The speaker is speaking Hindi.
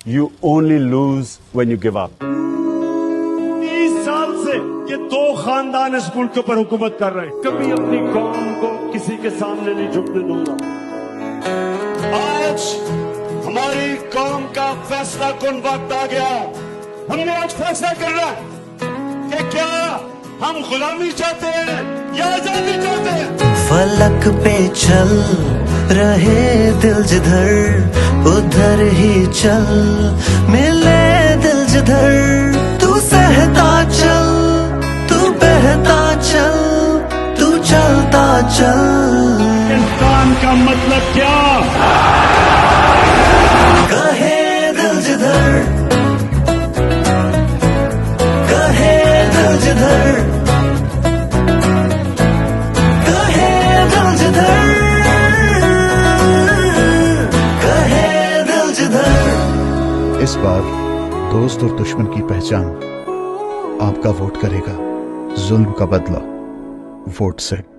You only lose when you give up. 30 साल से ये दो खानदान इस मुल्क के ऊपर हुकूमत कर रहे हैं। कभी अपनी कौम को किसी के सामने नहीं झुकने दूंगा। आज हमारी कौम का फैसला कुन वक्त आ गया। हमने आज फैसला करना कि क्या हम गुलामी चाहते हैं या आजादी चाहते हैं। फलक पे चल रहे दिल जिधर उधर ही चल, मिले दिल जिधर तू सहता चल, तू बहता चल, तू चलता चल। इंसान का मतलब क्या? कहे दिल जिधर, कहे दिल जिधर, कहे दिल जिधर, कहे दिल जिधर। इस बार दोस्त और दुश्मन की पहचान आपका वोट करेगा। जुल्म का बदला वोट से।